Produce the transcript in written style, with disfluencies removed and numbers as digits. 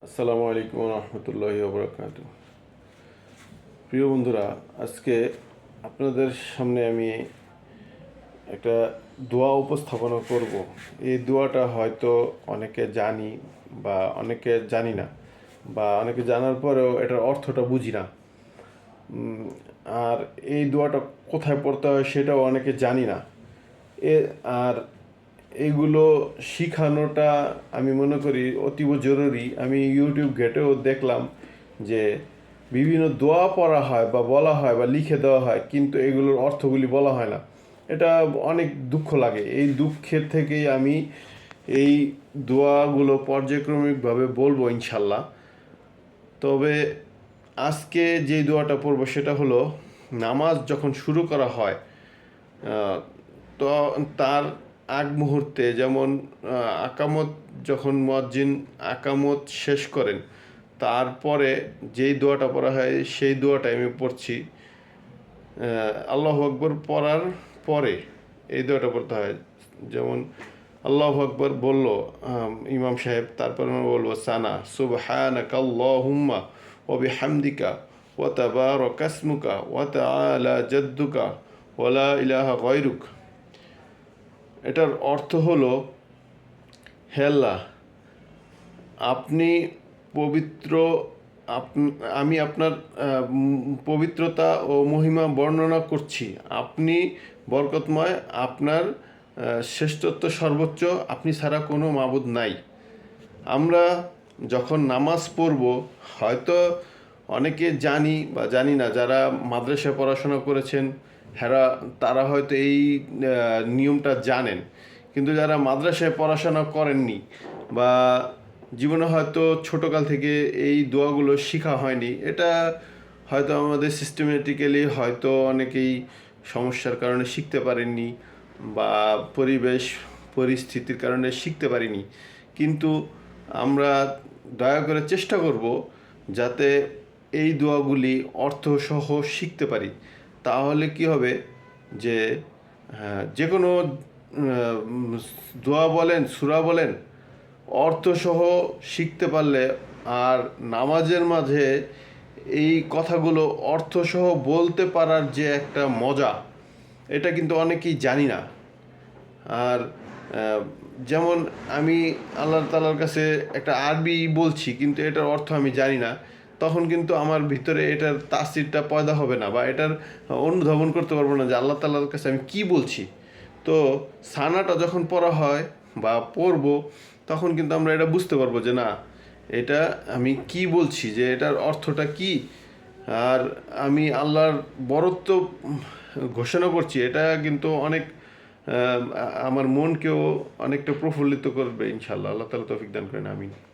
আসসালামু আলাইকুম রহমতুল্লাহি ওবরাকাতু। প্রিয় বন্ধুরা, আজকে আপনাদের সামনে আমি একটা দোয়া উপস্থাপনা করব। এই দোয়াটা হয়তো অনেকে জানি বা অনেকে জানি না, বা অনেকে জানার পরেও এটার অর্থটা বুঝি না। আর এই দোয়াটা কোথায় পড়তে হয় সেটাও অনেকে জানি না। এ আর এগুলো শিখানোটা আমি মনে করি অতীব জরুরি। আমি ইউটিউব ঘেটেও দেখলাম যে বিভিন্ন দোয়া পড়া হয় বা বলা হয় বা লিখে দেওয়া হয়, কিন্তু এগুলোর অর্থগুলি বলা হয় না। এটা অনেক দুঃখ লাগে। এই দুঃখের থেকেই আমি এই দোয়াগুলো পর্যায়ক্রমিকভাবে বলবো ইনশাল্লাহ। তবে আজকে যে দোয়াটা পড়বো সেটা হলো, নামাজ যখন শুরু করা হয় তো তার আগ মুহূর্তে, যেমন আকামত, যখন মুয়াজ্জিন আকামত শেষ করেন তারপরে যেই দোয়াটা পড়া হয় সেই দোয়াটাই আমি পড়ছি। আল্লাহু আকবর পড়ার পরে এই দোয়াটা পড়তে হয়। যেমন আল্লাহু আকবর বললো ইমাম সাহেব, তারপর আমরা বলবো সানা সুবহানাকা আল্লাহুম্মা ওয়া বিহামদিকা ওয়া তাবারাকা ইসমুকা ওয়া তাআলা জাদ্দুকা ওয়া লা ইলাহা গায়রুক। এটার অর্থ হলো, হে আল্লাহ, আপনি পবিত্র, আমি আপনার পবিত্রতা ও মহিমা বর্ণনা করছি। আপনি বরকতময়, আপনার শ্রেষ্ঠত্ব সর্বোচ্চ, আপনি ছাড়া কোনো মাবুদ নাই। আমরা যখন নামাজ পড়ব, হয়তো অনেকে জানি বা জানি না, যারা মাদ্রাসায় পড়াশোনা করেছেন তারা হয়তো এই নিয়মটা জানেন, কিন্তু যারা মাদ্রাসায় পড়াশোনা করেননি বা জীবনে হয়তো ছোটোকাল থেকে এই দোয়াগুলো শেখা হয়নি, এটা হয়তো আমাদের সিস্টেমেটিক্যালি হয়তো অনেকেই সমস্যার কারণে শিখতে পারেননি বা পরিবেশ পরিস্থিতির কারণে শিখতে পারিনি। কিন্তু আমরা দয়া করে চেষ্টা করব যাতে এই দোয়াগুলি অর্থসহ শিখতে পারি। তাহলে কি হবে যে যে কোনো দোয়া বলেন, সূরা বলেন, অর্থসহ শিখতে পারলে, আর নামাজের মাঝে এই কথাগুলো অর্থসহ বলতে পারার যে একটা মজা, এটা কিন্তু অনেকেই জানি না। আর যেমন আমি আল্লাহ তাআলার কাছে একটা আরবি বলছি, কিন্তু এটার অর্থ আমি জানি না, তখন কিন্তু আমার ভিতরে এটার তাসিরটা পয়দা হবে না, বা এটার অনুধাবন করতে পারবো না যে আল্লাহ তাআলার কাছে আমি কি বলছি। তো সানাটা যখন পড়া হয় বা পড়বো, তখন কিন্তু আমরা এটা বুঝতে পারবো যে না, এটা আমি কি বলছি, যে এটার অর্থটা কি। আর আমি আল্লাহর বরত্ব ঘোষণা করছি, এটা কিন্তু অনেক আমার মনকেও অনেকটা প্রফুল্লিত করবে ইনশাল্লাহ। আল্লাহ তাআলা তৌফিক দান করেন, আমিন।